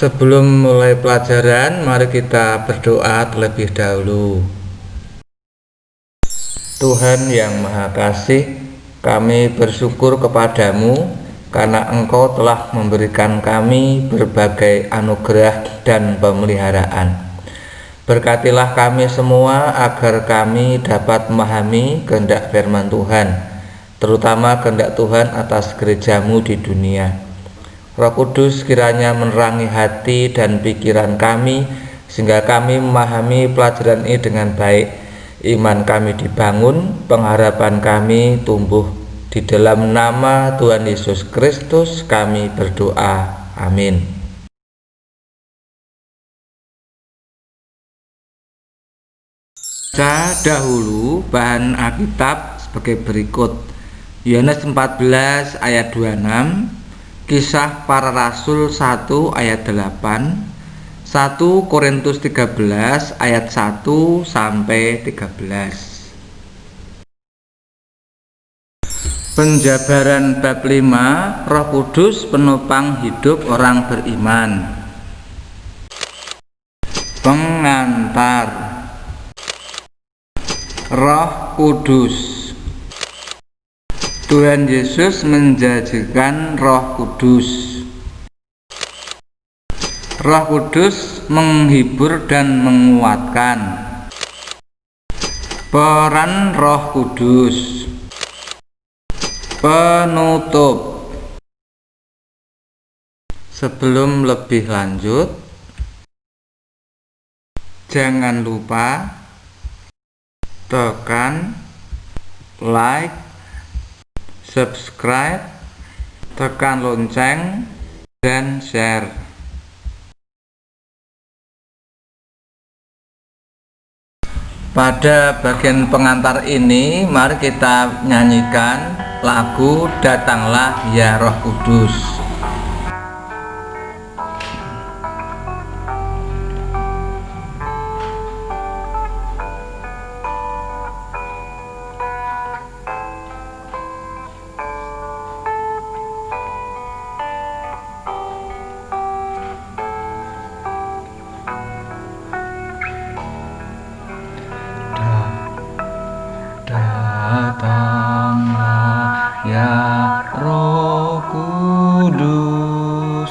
Sebelum mulai pelajaran, mari kita berdoa terlebih dahulu. Tuhan yang Maha Kasih, kami bersyukur kepadamu karena Engkau telah memberikan kami berbagai anugerah dan pemeliharaan. Berkatilah kami semua agar kami dapat memahami kehendak firman Tuhan, terutama kehendak Tuhan atas gerejamu di dunia. Roh Kudus kiranya menerangi hati dan pikiran kami, sehingga kami memahami pelajaran ini dengan baik. Iman kami dibangun, pengharapan kami tumbuh. Di dalam nama Tuhan Yesus Kristus kami berdoa. Amin. Baca dahulu bahan Alkitab sebagai berikut. Yohanes 14 ayat 26, Kisah Para Rasul 1 ayat 8, 1 Korintus 13 ayat 1 sampai 13. Penjabaran bab 5, Roh Kudus penopang hidup orang beriman. Pengantar. Roh Kudus. Tuhan Yesus menjanjikan Roh Kudus. Roh Kudus menghibur dan menguatkan. Peran Roh Kudus. Penutup. Sebelum lebih lanjut, jangan lupa tekan like, subscribe, tekan lonceng, dan share. Pada bagian pengantar ini, mari kita nyanyikan lagu Datanglah Ya Roh Kudus. Datanglah ya Roh Kudus,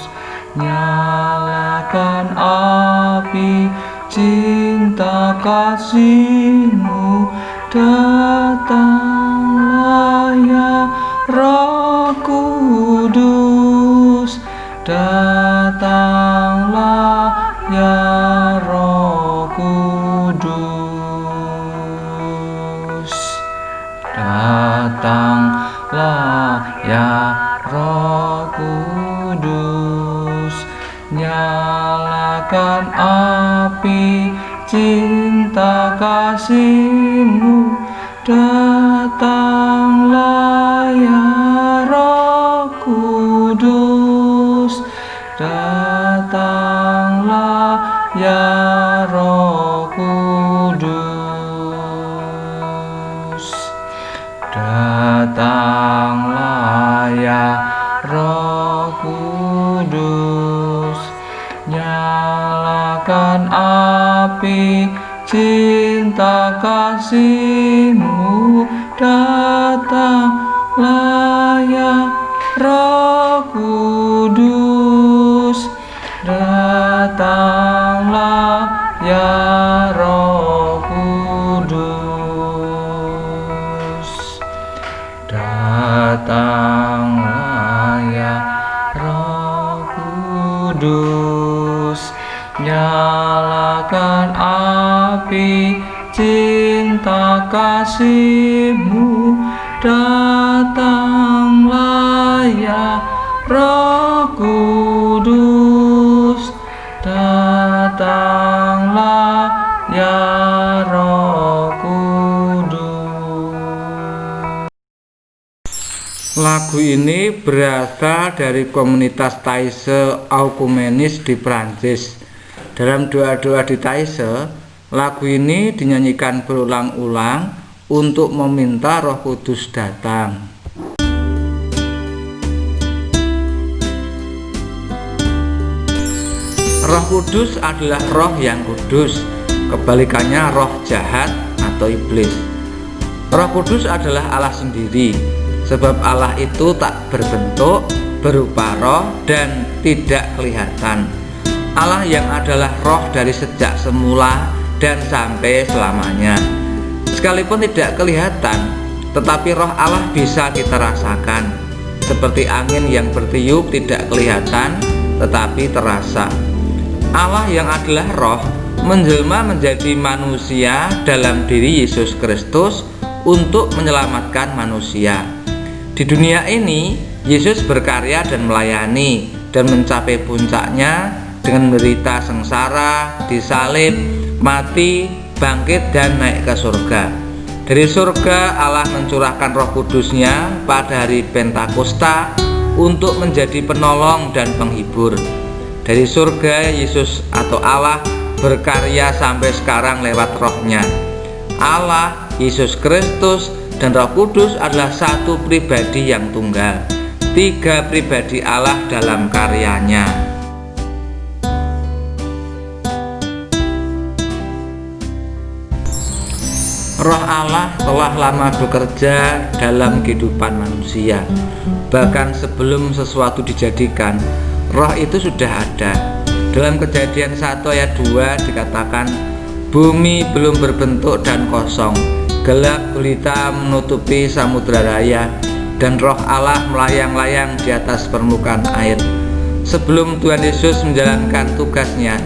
nyalakan api cinta kasih-Mu. Datanglah ya Roh Kudus, datanglah ya Roh Kudus. Datanglah ya Roh Kudus, nyalakan api cinta kasih-Mu. Datanglah ya Roh Kudus, datanglah ya Roh Kudus. Datanglah ya Roh Kudus, nyalakan api cinta kasih-Mu. Datanglah ya Roh Kudus, datanglah ya Roh Kudus. Datanglah ya Roh Kudus, nyalakan api cinta kasih-Mu. Datanglah ya Roh Kudus, datanglah ya Roh Kudus. Lagu ini berasal dari komunitas Thaise Œcuménique di Prancis. Dalam doa-doa di Thaise, lagu ini dinyanyikan berulang-ulang untuk meminta Roh Kudus datang. Roh Kudus adalah roh yang kudus, kebalikannya roh jahat atau iblis. Roh Kudus adalah Allah sendiri, sebab Allah itu tak berbentuk, berupa roh, dan tidak kelihatan. Allah yang adalah roh dari sejak semula dan sampai selamanya. Sekalipun tidak kelihatan, tetapi roh Allah bisa kita rasakan, seperti angin yang bertiup tidak kelihatan tetapi terasa. Allah yang adalah roh menjelma menjadi manusia dalam diri Yesus Kristus untuk menyelamatkan manusia. Di dunia ini Yesus berkarya dan melayani dan mencapai puncaknya dengan menderita sengsara, disalib, mati, bangkit, dan naik ke surga. Dari surga Allah mencurahkan Roh Kudus-Nya pada hari Pentakosta untuk menjadi penolong dan penghibur. Dari surga Yesus atau Allah berkarya sampai sekarang lewat Roh-Nya. Allah, Yesus Kristus, dan Roh Kudus adalah satu pribadi yang tunggal, tiga pribadi Allah dalam karyanya. Roh Allah telah lama bekerja dalam kehidupan manusia. Bahkan sebelum sesuatu dijadikan, roh itu sudah ada. Dalam Kejadian 1 ayat 2 dikatakan, bumi belum berbentuk dan kosong, gelap gulita menutupi samudra raya, dan roh Allah melayang-layang di atas permukaan air. Sebelum Tuhan Yesus menjalankan tugasnya,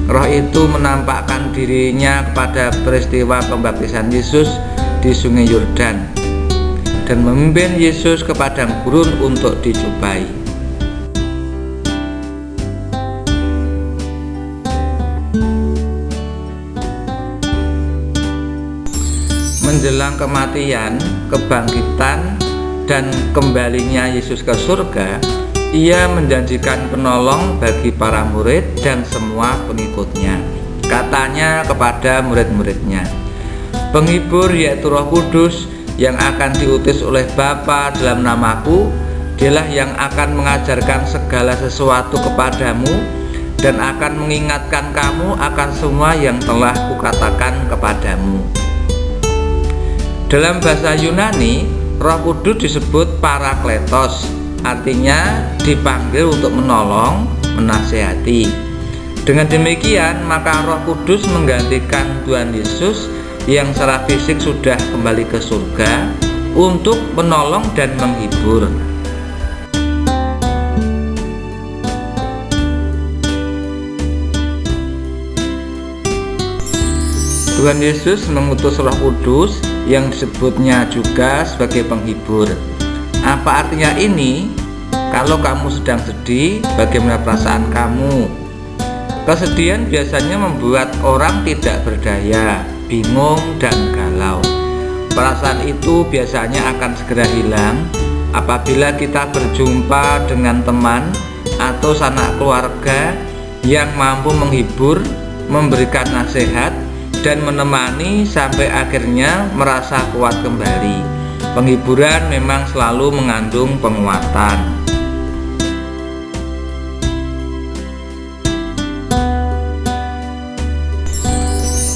roh itu menampakkan dirinya kepada peristiwa pembaptisan Yesus di Sungai Yordan dan memimpin Yesus ke padang gurun untuk dijumpai. Menjelang kematian, kebangkitan, dan kembalinya Yesus ke surga, Ia menjanjikan penolong bagi para murid dan semua pengikutnya. Katanya kepada murid-muridnya, penghibur yaitu Roh Kudus yang akan diutus oleh Bapa dalam namaku, Dialah yang akan mengajarkan segala sesuatu kepadamu dan akan mengingatkan kamu akan semua yang telah kukatakan kepadamu. Dalam bahasa Yunani, Roh Kudus disebut Parakletos, artinya dipanggil untuk menolong, menasihati. Dengan demikian, maka Roh Kudus menggantikan Tuhan Yesus yang secara fisik sudah kembali ke surga untuk menolong dan menghibur. Tuhan Yesus mengutus Roh Kudus yang disebutnya juga sebagai penghibur. Apa artinya ini? Kalau kamu sedang sedih, bagaimana perasaan kamu? Kesedihan biasanya membuat orang tidak berdaya, bingung, dan galau. Perasaan itu biasanya akan segera hilang apabila kita berjumpa dengan teman atau sanak keluarga yang mampu menghibur, memberikan nasihat, dan menemani sampai akhirnya merasa kuat kembali. Penghiburan memang selalu mengandung penguatan.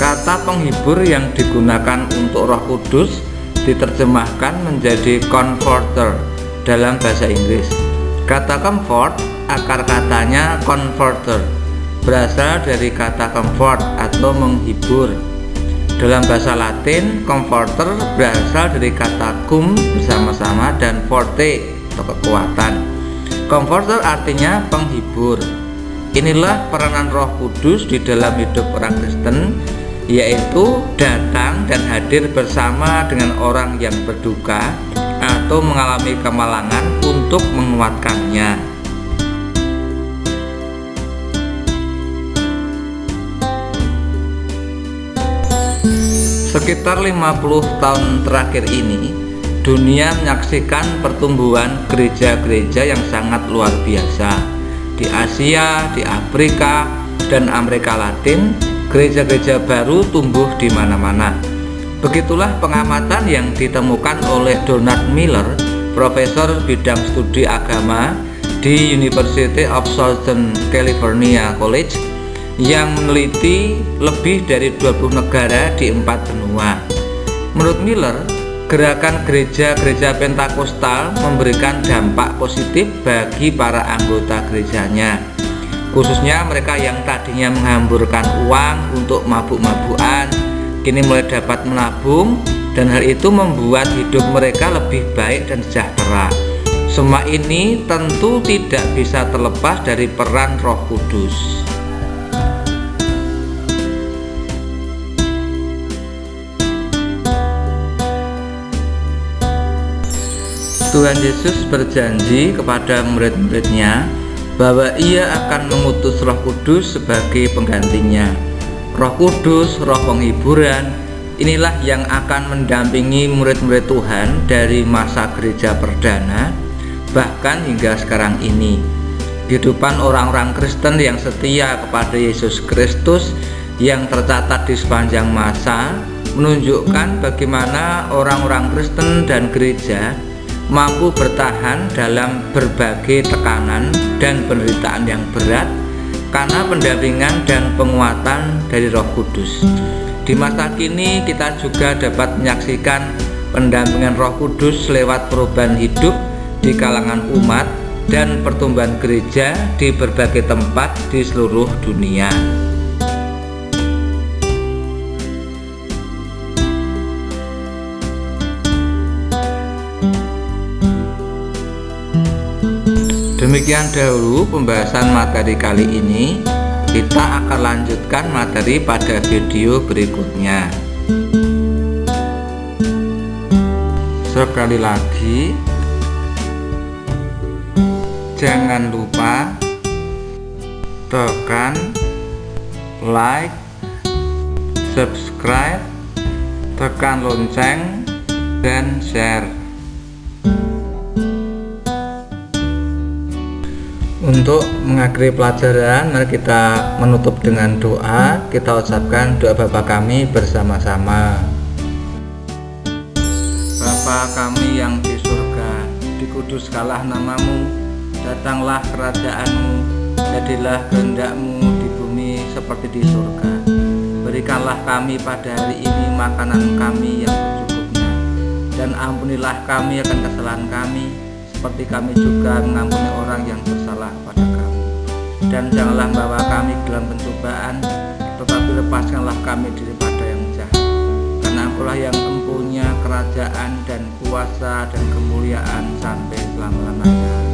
Kata penghibur yang digunakan untuk Roh Kudus diterjemahkan menjadi comforter dalam bahasa Inggris. Kata comfort, akar katanya comforter, berasal dari kata comfort atau menghibur. Dalam bahasa Latin, comforter berasal dari kata cum bersama-sama dan forte atau kekuatan. Comforter artinya penghibur. Inilah peranan Roh Kudus di dalam hidup orang Kristen, yaitu datang dan hadir bersama dengan orang yang berduka atau mengalami kemalangan untuk menguatkannya. Sekitar 50 tahun terakhir ini, dunia menyaksikan pertumbuhan gereja-gereja yang sangat luar biasa. Di Asia, di Afrika, dan Amerika Latin, gereja-gereja baru tumbuh di mana-mana. Begitulah pengamatan yang ditemukan oleh Donald Miller, profesor bidang studi agama di University of Southern California College, yang meneliti lebih dari 20 negara di 4 benua. Menurut Miller, gerakan gereja-gereja Pentakosta memberikan dampak positif bagi para anggota gerejanya, khususnya mereka yang tadinya menghamburkan uang untuk mabuk-mabukan, kini mulai dapat menabung, dan hal itu membuat hidup mereka lebih baik dan sejahtera. Semua ini tentu tidak bisa terlepas dari peran Roh Kudus. Tuhan Yesus berjanji kepada murid-muridnya bahwa Ia akan mengutus Roh Kudus sebagai penggantinya. Roh Kudus, roh penghiburan, inilah yang akan mendampingi murid-murid Tuhan dari masa gereja perdana bahkan hingga sekarang ini. Kehidupan orang-orang Kristen yang setia kepada Yesus Kristus yang tercatat di sepanjang masa menunjukkan bagaimana orang-orang Kristen dan gereja mampu bertahan dalam berbagai tekanan dan penderitaan yang berat karena pendampingan dan penguatan dari Roh Kudus. Di masa kini kita juga dapat menyaksikan pendampingan Roh Kudus lewat perubahan hidup di kalangan umat dan pertumbuhan gereja di berbagai tempat di seluruh dunia. Demikian dahulu pembahasan materi kali ini. Kita akan lanjutkan materi pada video berikutnya. Sekali lagi, jangan lupa tekan like, subscribe, tekan lonceng, dan share. Untuk mengakhiri pelajaran, mari kita menutup dengan doa. Kita ucapkan doa Bapa kami bersama-sama. Bapa kami yang di surga, dikuduskanlah namamu, datanglah kerajaanmu, jadilah kehendak-Mu di bumi seperti di surga. Berikanlah kami pada hari ini makanan kami yang secukupnya, dan ampunilah kami akan kesalahan kami, seperti kami juga mengampuni orang yang bersalah pada kami. Dan janganlah membawa kami ke dalam pencobaan, tetapi lepaskanlah kami daripada yang jahat. Karena Engkau-lah yang mempunyai kerajaan dan kuasa dan kemuliaan sampai selama-lamanya.